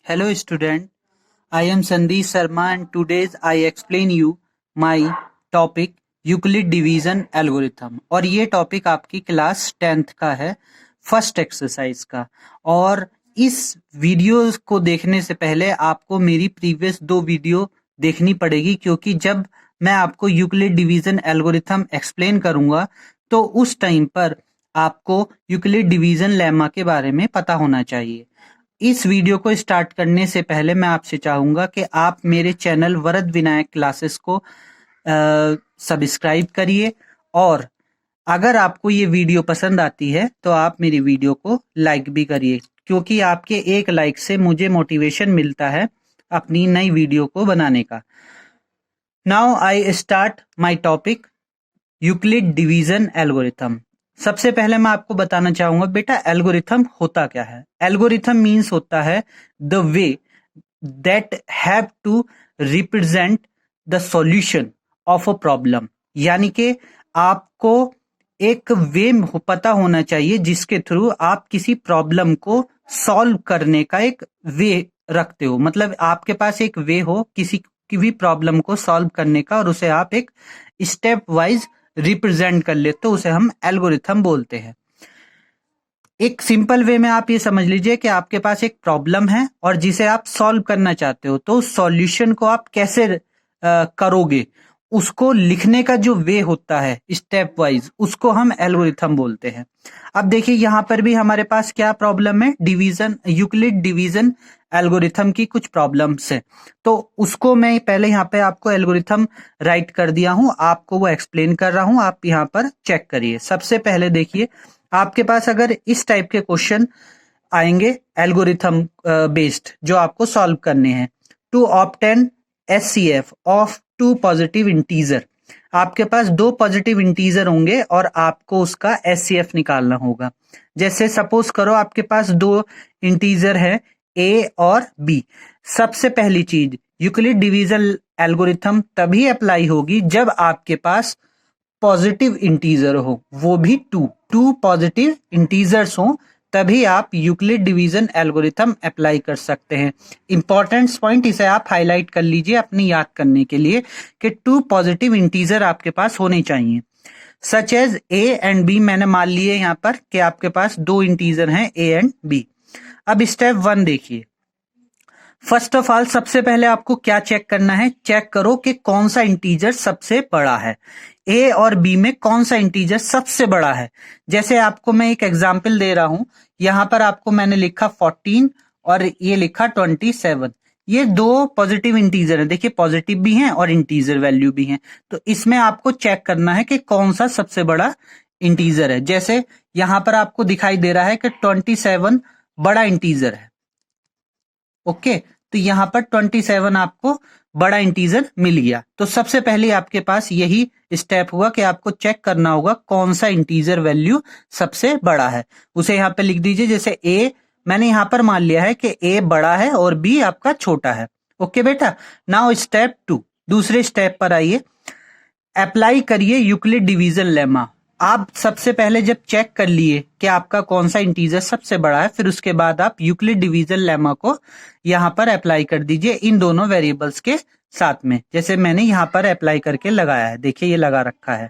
Hello student, I am Sandeep Sharma and today I explain you my topic Euclid division algorithm. और ये topic आपकी class 10th का है, first exercise का। और इस वीडियो को देखने से पहले आपको मेरी प्रीवियस 2 वीडियो देखनी पड़ेगी, क्योंकि जब मैं आपको यूक्लिड डिवीजन एल्गोरिथम एक्सप्लेन करूंगा तो उस टाइम पर आपको यूक्लिड डिवीजन लेमा के बारे में पता होना चाहिए। इस वीडियो को स्टार्ट करने से पहले मैं आपसे चाहूंगा कि आप मेरे चैनल वरद विनायक क्लासेस को सब्सक्राइब करिए, और अगर आपको ये वीडियो पसंद आती है तो आप मेरी वीडियो को लाइक भी करिए, क्योंकि आपके एक लाइक से मुझे मोटिवेशन मिलता है अपनी नई वीडियो को बनाने का। Now I start my topic Euclid division algorithm. सबसे पहले मैं आपको बताना चाहूंगा बेटा एल्गोरिथम होता क्या है। एल्गोरिथम मीन्स होता है the way that have to represent the solution of a problem. यानी कि आपको एक वे पता होना चाहिए जिसके थ्रू आप किसी प्रॉब्लम को सॉल्व करने का एक वे रखते हो। मतलब आपके पास एक वे हो किसी की भी प्रॉब्लम को सॉल्व करने का, और उसे आप एक स्टेप वाइज रिप्रेजेंट कर लेते, तो उसे हम एल्गोरिथम बोलते हैं। एक सिंपल वे में आप ये समझ लीजिए कि आपके पास एक प्रॉब्लम है और जिसे आप सॉल्व करना चाहते हो, तो सॉल्यूशन को आप कैसे करोगे, उसको लिखने का जो वे होता है स्टेप वाइज, उसको हम एल्गोरिथम बोलते हैं। अब देखिए यहां पर भी हमारे पास क्या प्रॉब्लम है, डिवीजन, यूक्लिड डिवीजन एल्गोरिथम की कुछ प्रॉब्लम्स है। तो उसको मैं पहले यहाँ पे आपको एल्गोरिथम राइट कर दिया हूं, आपको वो एक्सप्लेन कर रहा हूं, आप यहाँ पर चेक करिए। सबसे पहले देखिए आपके पास अगर इस टाइप के क्वेश्चन आएंगे एल्गोरिथम बेस्ड जो आपको सॉल्व करने हैं, to obtain HCF of 2 positive integer. आपके पास 2 पॉजिटिव इंटीजर होंगे और आपको उसका एचसीएफ निकालना होगा। जैसे सपोज करो आपके पास 2 इंटीजर है ए और बी। सबसे पहली चीज, यूक्लिड डिवीजन एल्गोरिथम तभी अप्लाई होगी जब आपके पास पॉजिटिव इंटीजर हो, वो भी 2 पॉजिटिव इंटीजर्स हो, तभी आप यूक्लिड डिवीजन एल्गोरिथम अप्लाई कर सकते हैं। इंपॉर्टेंट पॉइंट, इसे आप हाईलाइट कर लीजिए अपनी याद करने के लिए कि 2 पॉजिटिव इंटीजर आपके पास होने चाहिए। Such as A and B, मैंने मान लिए यहाँ पर कि आपके पास 2 इंटीजर हैं ए एंड बी। अब स्टेप 1 देखिए। फर्स्ट ऑफ ऑल सबसे पहले आपको क्या चेक करना है, चेक करो कि कौन सा इंटीजर सबसे बड़ा है। ए और बी में कौन सा इंटीजर सबसे बड़ा है। जैसे आपको मैं एक एग्जांपल दे रहा हूं, यहां पर आपको मैंने लिखा 14 और ये लिखा 27। ये 2 पॉजिटिव इंटीजर है, देखिए पॉजिटिव भी हैं और इंटीजर वैल्यू भी हैं। तो इसमें आपको चेक करना है कि कौन सा सबसे बड़ा इंटीजर है। जैसे यहां पर आपको दिखाई दे रहा है कि 27 बड़ा इंटीजर है। ओके, तो यहां पर 27 आपको बड़ा इंटीजर मिल गया। तो सबसे पहले आपके पास यही स्टेप हुआ कि आपको चेक करना होगा कौन सा इंटीजर वैल्यू सबसे बड़ा है। उसे यहां पे लिख दीजिए। जैसे ए मैंने यहां पर मान लिया है कि ए बड़ा है और बी आपका छोटा है। ओके बेटा, नाउ स्टेप 2, दूसरे स्टेप पर आइए। अप्लाई करिए यूक्लिड डिवीजन लेमा। आप सबसे पहले जब चेक कर लिए कि आपका कौन सा इंटीजर सबसे बड़ा है, फिर उसके बाद आप यूक्लिड डिवीजन लेमा को यहां पर अप्लाई कर दीजिए इन दोनों वेरिएबल्स के साथ में। जैसे मैंने यहां पर अप्लाई करके लगाया है, देखिए ये लगा रखा है।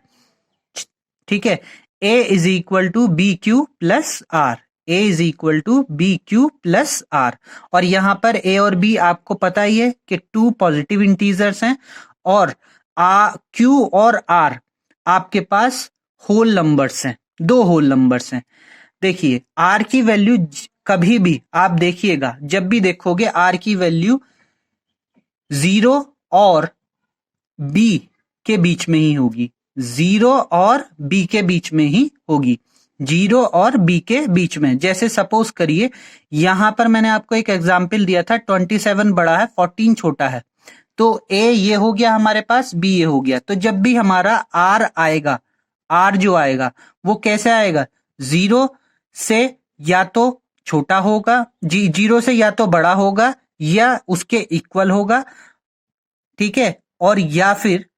ठीक है, A is equal to B Q plus R, A is equal to B Q plus R. और यहां पर ए और बी आपको पता ही है कि 2 पॉजिटिव इंटीजर्स हैं, और क्यू और आर आपके पास होल नंबर्स हैं, 2 होल नंबर्स हैं। देखिए आर की वैल्यू कभी भी आप देखिएगा, जब भी देखोगे आर की वैल्यू 0 और बी के बीच में ही होगी, 0 और बी के बीच में ही होगी। जीरो और बी के बीच में। जैसे सपोज करिए यहां पर मैंने आपको एक एग्जाम्पल दिया था, 27 बड़ा है 14 छोटा है, तो ए ये हो गया हमारे पास, बी ये हो गया। तो जब भी हमारा आर आएगा, आर जो आएगा वो कैसे आएगा, जीरो से या तो छोटा होगा, जीरो से या तो बड़ा होगा या उसके इक्वल होगा, ठीक है, और या फिर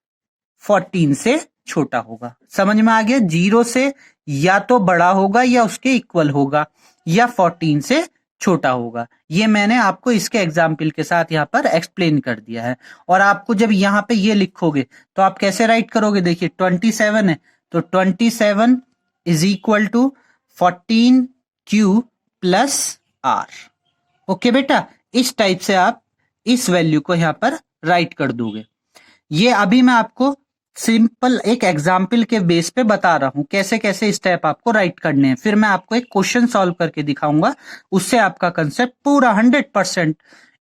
14 से छोटा होगा। समझ में आ गया, जीरो से या तो बड़ा होगा या उसके इक्वल होगा या 14 से छोटा होगा। ये मैंने आपको इसके एग्जाम्पल के साथ यहाँ पर एक्सप्लेन कर दिया है। और आपको जब यहाँ पे ये लिखोगे तो आप कैसे राइट करोगे, देखिए 27 है तो 27 is equal to 14Q plus R. Okay बेटा, इस टाइप से आप इस वैल्यू को यहाँ पर राइट कर दोगे। ये अभी मैं आपको सिंपल एक एग्जाम्पल के बेस पे बता रहा हूं कैसे कैसे स्टेप आपको राइट करने हैं, फिर मैं आपको एक क्वेश्चन सॉल्व करके दिखाऊंगा, उससे आपका कंसेप्ट पूरा 100%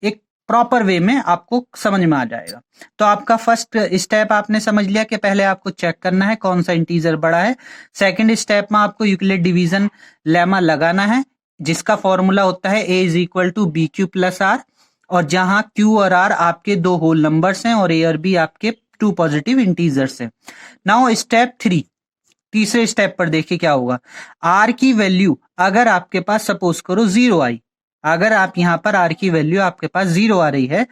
एक प्रॉपर वे में आपको समझ में आ जाएगा। तो आपका फर्स्ट स्टेप आपने समझ लिया कि पहले आपको चेक करना है कौन सा इंटीजर बड़ा है। सेकंड स्टेप में आपको यूक्लिड डिवीजन लेमा लगाना है, जिसका फॉर्मूला होता है a is equal to B Q plus R, और जहां Q और R आपके दो होल नंबर्स हैं और A और B आपके टू पॉजिटिव इंटीजर्स हैं। नाउ स्टेप 3, तीसरे स्टेप पर देखिए क्या होगा। R की वैल्यू अगर आपके पास सपोज करो 0 आई, अगर आप यहां पर R की वैल्यू आपके पास 0 आ रही है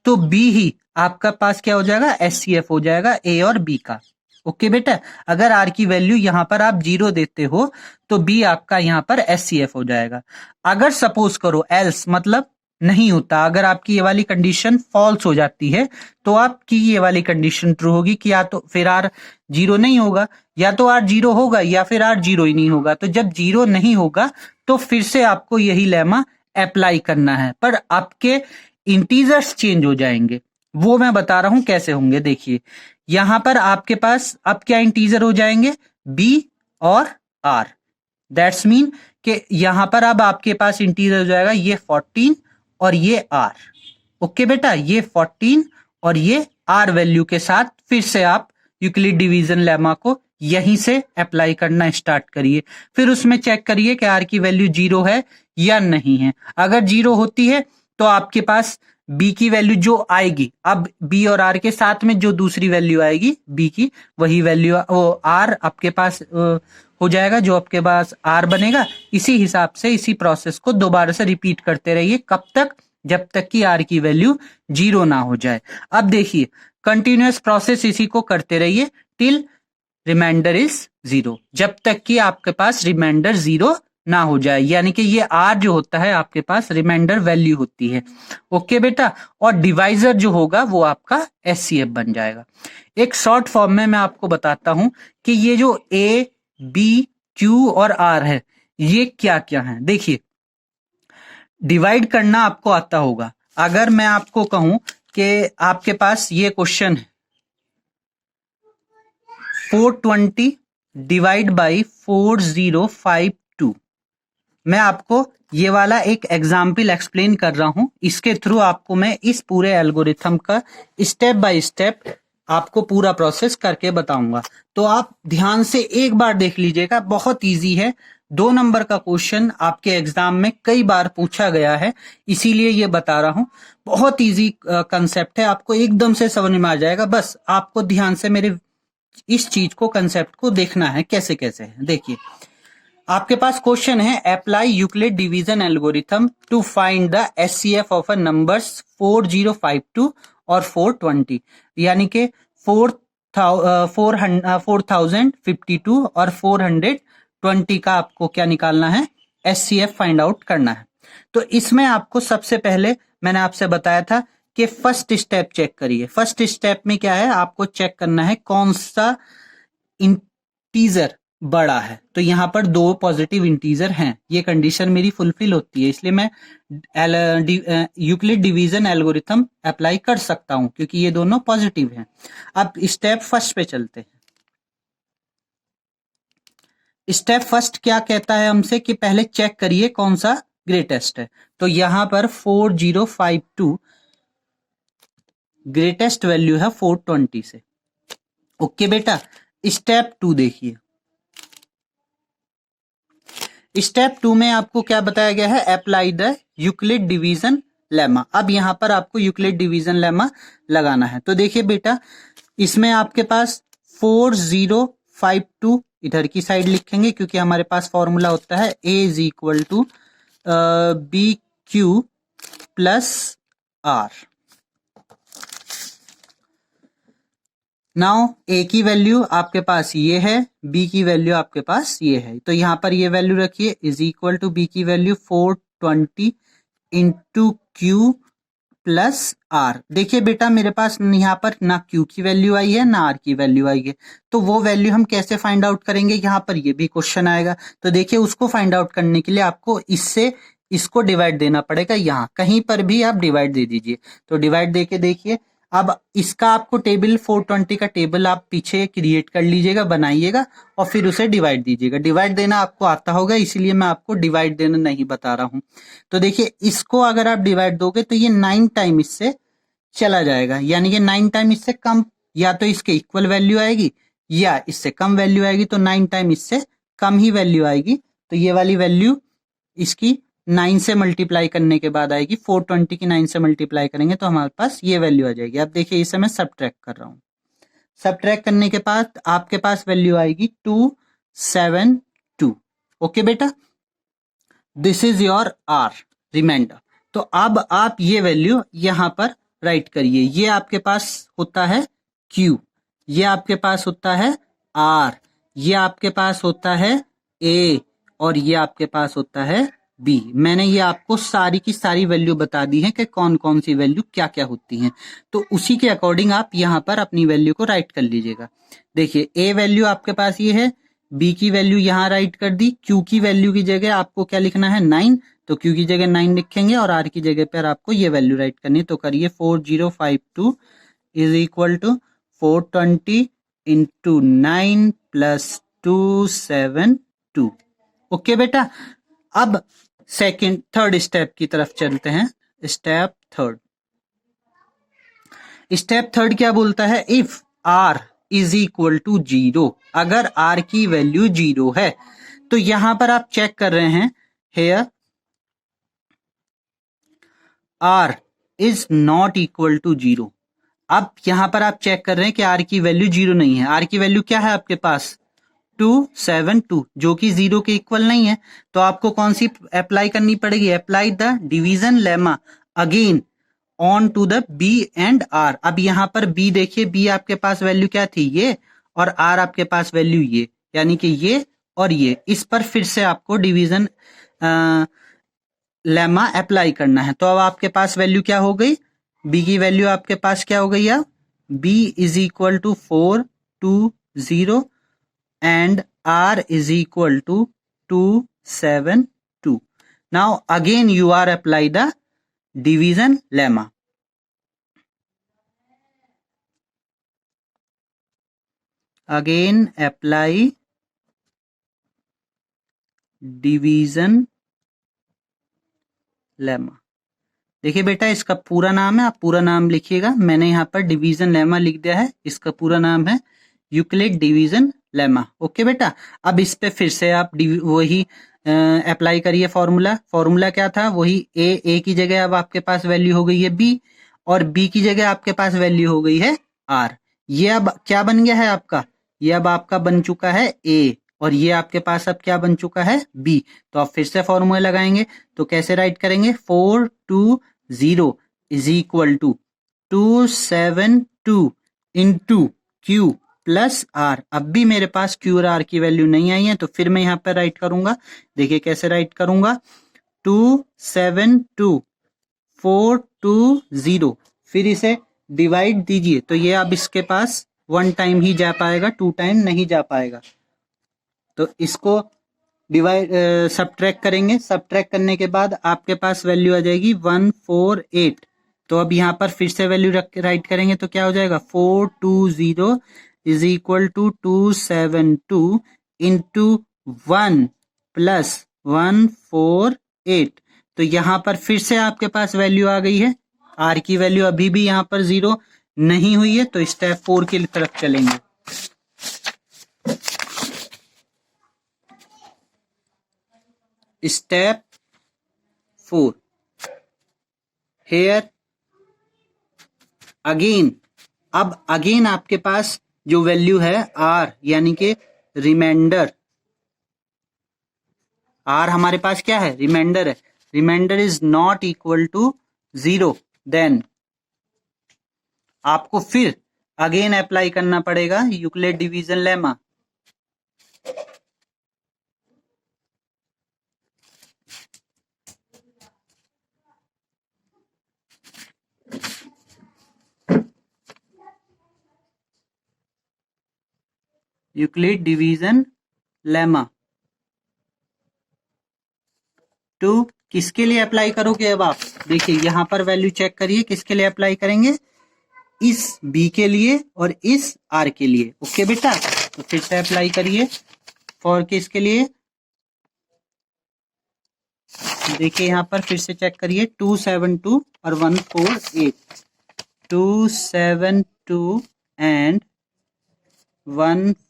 तो B ही आपका पास क्या हो जाएगा, SCF हो जाएगा A और B का। ओके बेटा, अगर R की वैल्यू यहां पर आप 0 देते हो तो B आपका यहां पर SCF हो जाएगा। अगर सपोज करो एल्स मतलब नहीं होता, अगर आपकी ये वाली कंडीशन फॉल्स हो जाती है तो आपकी ये वाली कंडीशन ट्रू होगी कि या तो फिर आर जीरो नहीं होगा, या तो आर जीरो होगा या फिर आर जीरो ही नहीं होगा। तो जब जीरो नहीं होगा तो फिर से आपको यही लेमा अप्लाई करना है, पर आपके इंटीजर्स चेंज हो जाएंगे। वो मैं बता रहा हूं कैसे होंगे। देखिए यहां पर आपके पास अब क्या इंटीजर हो जाएंगे, बी और आर। दैट्स मीन कि यहां पर अब आपके पास इंटीजर हो जाएगा ये 14 और ये आर। ओके बेटा, ये 14 और ये आर वैल्यू के साथ फिर से आप यूक्लिड डिवीजन लेमा को यहीं से अप्लाई करना स्टार्ट करिए। फिर उसमें चेक करिए कि आर की वैल्यू 0 है या नहीं है। अगर 0 होती है तो आपके पास बी की वैल्यू जो आएगी, अब बी और आर के साथ में जो दूसरी वैल्यू आएगी बी की, वही वैल्यू वो आर आपके पास हो जाएगा, जो आपके पास आर बनेगा। इसी हिसाब से इसी प्रोसेस को दोबारा से रिपीट करते रहिए, कब तक, जब तक कि आर की वैल्यू 0 ना हो जाए। अब देखिए कंटिन्यूअस प्रोसेस इसी को करते रहिए टिल रिमाइंडर इज 0, जब तक कि आपके पास रिमाइंडर 0 ना हो जाए, यानी कि ये आर जो होता है आपके पास रिमाइंडर वैल्यू होती है। ओके बेटा, और डिवाइजर जो होगा वो आपका SCF बन जाएगा। एक शॉर्ट फॉर्म में मैं आपको बताता हूं कि ये जो A, B, Q और R है ये क्या क्या है। देखिए डिवाइड करना आपको आता होगा। अगर मैं आपको कहूं कि आपके पास ये क्वेश्चन है 420 डिवाइड बाई 4052, मैं आपको ये वाला एक एग्जाम्पल एक्सप्लेन कर रहा हूं, इसके थ्रू आपको मैं इस पूरे एल्गोरिथम का स्टेप बाय स्टेप आपको पूरा प्रोसेस करके बताऊंगा। तो आप ध्यान से एक बार देख लीजिएगा, बहुत इजी है। 2 नंबर का क्वेश्चन आपके एग्जाम में कई बार पूछा गया है, इसीलिए ये बता रहा हूं। बहुत इजी कंसेप्ट है, आपको एकदम से समझ में आ जाएगा। बस आपको ध्यान से मेरे इस चीज को, कंसेप्ट को देखना है कैसे कैसे है। देखिए आपके पास क्वेश्चन है, apply Euclid division algorithm to find the SCF of a numbers 4052 और 420, यानी कि 4052 और 420 का आपको क्या निकालना है, SCF फाइंड आउट करना है। तो इसमें आपको सबसे पहले मैंने आपसे बताया था कि फर्स्ट स्टेप चेक करिए। फर्स्ट स्टेप में क्या है, आपको चेक करना है कौन सा इंटीजर बड़ा है। तो यहां पर 2 पॉजिटिव इंटीजर हैं, ये कंडीशन मेरी फुलफिल होती है, इसलिए मैं यूक्लिड डिवीजन एल्गोरिथम अप्लाई कर सकता हूं क्योंकि ये दोनों पॉजिटिव हैं। अब स्टेप फर्स्ट पे चलते हैं। स्टेप फर्स्ट क्या कहता है हमसे कि पहले चेक करिए कौन सा ग्रेटेस्ट है। तो यहां पर 4052 ग्रेटेस्ट वैल्यू है 420 से। ओके बेटा, स्टेप 2 देखिए। स्टेप 2 में आपको क्या बताया गया है, apply the Euclid division lemma. अब यहां पर आपको यूक्लिड डिवीजन लेमा लगाना है। तो देखिए बेटा, इसमें आपके पास 4052 इधर की साइड लिखेंगे, क्योंकि हमारे पास फॉर्मूला होता है a is equal to B Q plus R. Now A की वैल्यू आपके पास ये है, बी की वैल्यू आपके पास ये है, तो यहां पर ये वैल्यू रखिए, इज इक्वल टू बी की value 420 into Q plus R. देखिए बेटा, मेरे पास यहाँ पर ना क्यू की वैल्यू आई है ना आर की वैल्यू आई है, तो वो वैल्यू हम कैसे फाइंड आउट करेंगे, यहाँ पर ये भी क्वेश्चन आएगा। तो देखिए, उसको फाइंड आउट करने के लिए आपको इससे इसको डिवाइड देना पड़ेगा, यहाँ कहीं पर भी आप डिवाइड दे दीजिए। तो डिवाइड देके देखिए, अब इसका आपको टेबल 420 का टेबल आप पीछे क्रिएट कर लीजिएगा, बनाइएगा और फिर उसे डिवाइड दीजिएगा। डिवाइड देना आपको आता होगा, इसीलिए मैं आपको डिवाइड देना नहीं बता रहा हूं। तो देखिए, इसको अगर आप डिवाइड दोगे तो ये 9 टाइम इससे चला जाएगा, यानी कि 9 टाइम इससे कम, या तो इसके इक्वल वैल्यू आएगी या इससे कम वैल्यू आएगी। तो 9 टाइम इससे कम ही वैल्यू आएगी, तो ये वाली वैल्यू इसकी 9 से मल्टीप्लाई करने के बाद आएगी। 420 की 9 से मल्टीप्लाई करेंगे तो हमारे पास ये वैल्यू आ जाएगी। अब देखिए, इसे मैं सबट्रैक्ट कर रहा हूं। सबट्रैक्ट करने के बाद आपके पास वैल्यू आएगी 272। ओके बेटा, this is your R reminder. तो अब आप ये वैल्यू यहां पर राइट करिए। ये आपके पास होता है Q, ये आपके पास होता है R, ये आपके पास होता है A और ये आपके पास होता है B। मैंने ये आपको सारी की सारी वैल्यू बता दी है कि कौन कौन सी वैल्यू क्या क्या होती हैं, तो उसी के अकॉर्डिंग आप यहां पर अपनी वैल्यू को राइट कर लीजिएगा। देखिए, A वैल्यू आपके पास ये है, बी की वैल्यू यहां राइट कर दी, क्यू की वैल्यू की जगह आपको क्या लिखना है 9, तो क्यू की जगह 9 लिखेंगे और आर की जगह पर आपको ये वैल्यू राइट करनी है। तो करिए 4052 is equal to 420 into 9 plus 272। Okay बेटा, अब थर्ड स्टेप की तरफ चलते हैं। स्टेप थर्ड क्या बोलता है, if R is equal to 0, अगर आर की वैल्यू 0 है, तो यहां पर आप चेक कर रहे हैं, here R is not equal to 0। अब यहां पर आप चेक कर रहे हैं कि आर की वैल्यू 0 नहीं है। आर की वैल्यू क्या है आपके पास 272, जो कि 0 के इक्वल नहीं है। तो आपको कौन सी अप्लाई करनी पड़ेगी, apply the division lemma again on to the B and R. अब यहां पर बी देखिए, बी आपके पास वैल्यू क्या थी ये, और आर आपके पास वैल्यू ये, यानी कि ये और ये, इस पर फिर से आपको डिवीजन लेमा अप्लाई करना है। तो अब आपके पास वैल्यू क्या हो गई, बी की वैल्यू आपके पास क्या हो गई, अब B is equal to 420 and R is equal to 272। Now again you are apply the division lemma. Again apply division lemma. देखिए बेटा, इसका पूरा नाम है, आप पूरा नाम लिखिएगा, मैंने यहाँ पर डिवीजन लेमा लिख दिया है, इसका पूरा नाम है यूक्लिड डिवीजन लेमा। ओके बेटा, अब इस पे फिर से आप वही अप्लाई करिए फॉर्मूला। फॉर्मूला क्या था, वही ए की जगह अब आपके पास वैल्यू हो गई है बी, और बी की जगह आपके पास वैल्यू हो गई है आर। ये अब क्या बन गया है आपका, ये अब आपका बन चुका है ए, और ये आपके पास अब क्या बन चुका है बी। तो आप फिर से फॉर्मूला लगाएंगे, तो कैसे राइट करेंगे, 420 is equal to 272 into Q plus R. अब भी मेरे पास क्यू और आर की वैल्यू नहीं आई है, तो फिर मैं यहां पर राइट करूंगा। देखिए कैसे राइट करूंगा, 272 420, फिर इसे डिवाइड दीजिए, तो ये अब इसके पास 1 टाइम ही जा पाएगा, 2 टाइम नहीं जा पाएगा। तो इसको डिवाइड सबट्रैक्ट करेंगे, सबट्रैक्ट करने के बाद आपके पास वैल्यू आ जाएगी 148। तो अब यहाँ पर फिर से वैल्यू राइट करेंगे, तो क्या हो जाएगा 420 is equal to 272 into 1 plus 148। तो यहाँ पर फिर से आपके पास वैल्यू आ गई है, आर की वैल्यू अभी भी यहाँ पर 0 नहीं हुई है, तो स्टेप 4 की तरफ चलेंगे। Step 4 here again. अब अगेन आपके पास जो वैल्यू है आर यानी कि रिमाइंडर, आर हमारे पास क्या है, रिमाइंडर है, reminder is not equal to 0, then आपको फिर अगेन अप्लाई करना पड़ेगा Euclid division lemma. Euclid division lemma to किसके लिए अप्लाई करोगे? अब आप देखिए यहां पर वैल्यू चेक करिए, किसके लिए अप्लाई करेंगे, इस बी के लिए और इस आर के लिए। ओके बेटा, तो फिर से अप्लाई करिए फॉर किसके लिए, देखिए यहां पर फिर से चेक करिए 272 और 148, 272 एंड 148।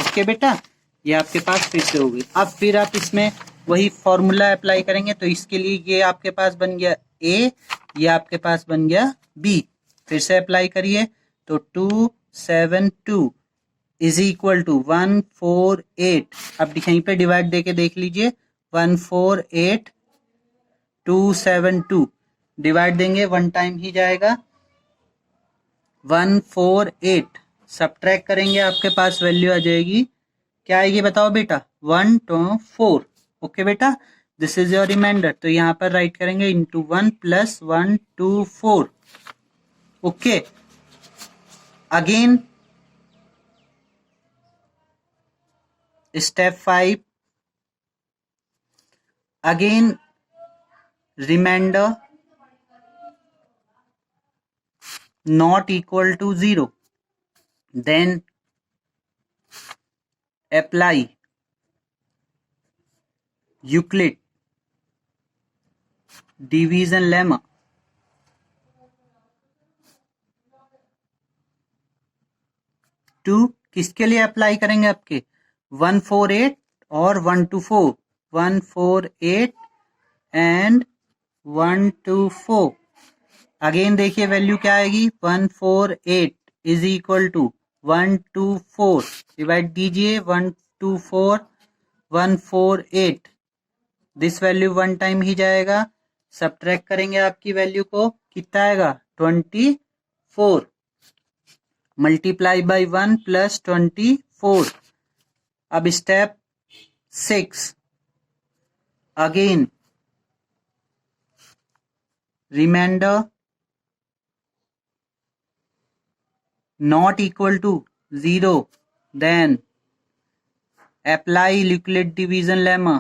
ओके बेटा, ये आपके पास फिर से होगी। अब फिर आप इसमें वही फॉर्मूला अप्लाई करेंगे, तो इसके लिए ये आपके पास बन गया ए, ये आपके पास बन गया बी। फिर से अप्लाई करिए, तो 272 इज इक्वल टू 148। अब कहीं पे डिवाइड देके देख लीजिए, 148 272 डिवाइड देंगे वन टाइम ही जाएगा, 148 सब्ट्रैक्ट करेंगे आपके पास वैल्यू आ जाएगी, क्या आएगी बताओ बेटा, 124। ओके बेटा, दिस इज योर रिमाइंडर। तो यहाँ पर राइट करेंगे into 1 plus 124। Okay, again step 5, again reminder not equal to 0, then apply Euclid division lemma to किसके लिए अप्लाई करेंगे, आपके 148 और 124, 148 एंड 124। अगेन देखिए वैल्यू क्या आएगी, 148 इज इक्वल टू 124, डिवाइड दीजिए 124 148, दिस वैल्यू वन टाइम ही जाएगा, सब्ट्रैक्ट करेंगे आपकी वैल्यू को, कितना आएगा 24, मल्टीप्लाई बाय 1 प्लस 24। अब step 6, again reminder not equal to 0, then apply Euclid division lemma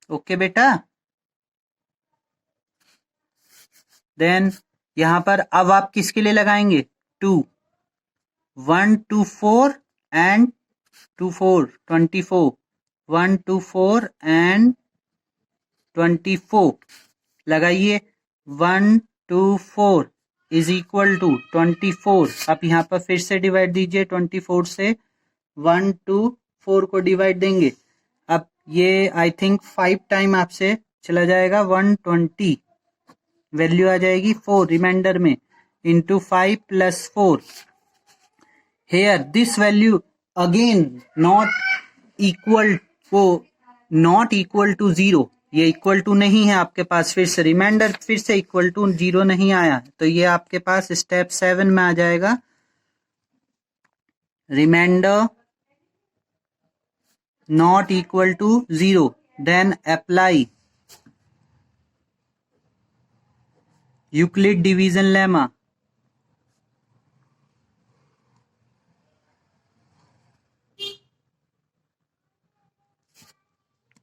okay बेटा, देन यहां पर अब आप किसके लिए लगाएंगे, 2 1 2 4 एंड 2 4 24, 1 2 4 एंड 24 लगाइए, 1 2 4 इज इक्वल टू 24। अब यहाँ पर फिर से डिवाइड दीजिए 24 से, 1 2 4 को डिवाइड देंगे, अब ये आई थिंक 5 टाइम आपसे चला जाएगा, 120 वैल्यू आ जाएगी 4 रिमाइंडर में, into 5 plus 4। Here this value again not equal to 0, ये इक्वल टू नहीं है आपके पास, फिर से रिमाइंडर फिर से इक्वल टू 0 नहीं आया, तो ये आपके पास स्टेप 7 में आ जाएगा, reminder not equal to 0, then apply Euclid division lemma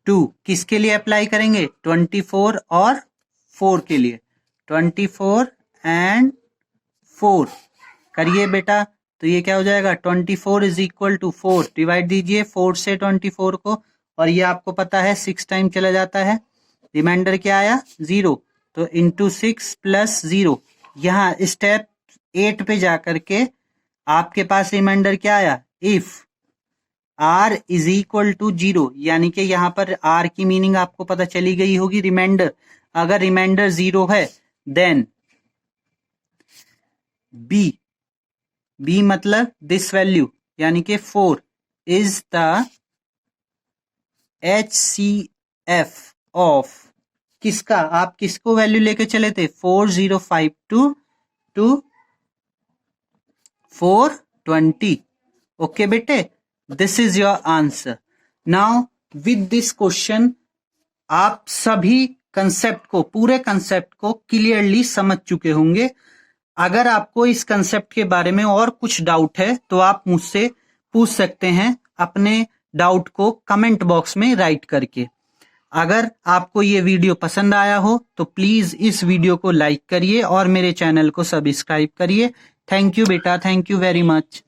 to किसके लिए अप्लाई करेंगे, 24 और 4 के लिए, 24 एंड 4 करिए बेटा, तो ये क्या हो जाएगा, 24 इज इक्वल टू 4, डिवाइड दीजिए 4 से 24 को, और ये आपको पता है 6 टाइम चला जाता है, रिमाइंडर क्या आया 0, तो इंटू 6 प्लस 0। यहाँ स्टेप 8 पे जाकर के आपके पास रिमाइंडर क्या आया, if r is equal to 0, यानी कि यहां पर r की मीनिंग आपको पता चली गई होगी, रिमाइंडर। अगर रिमाइंडर 0 है देन b मतलब दिस वैल्यू, यानी कि 4 इज द HCF ऑफ किसका, आप किसको वैल्यू लेके चले थे, 4052 टू 420। ओके बेटे, this is your answer. Now with this question आप सभी कंसेप्ट को, पूरे कंसेप्ट को क्लियरली समझ चुके होंगे। अगर आपको इस कंसेप्ट के बारे में और कुछ डाउट है तो आप मुझसे पूछ सकते हैं अपने डाउट को कमेंट बॉक्स में राइट करके। अगर आपको ये वीडियो पसंद आया हो तो प्लीज इस वीडियो को लाइक करिए और मेरे चैनल को सब्सक्राइब करिए। थैंक यू बेटा, थैंक यू वेरी मच।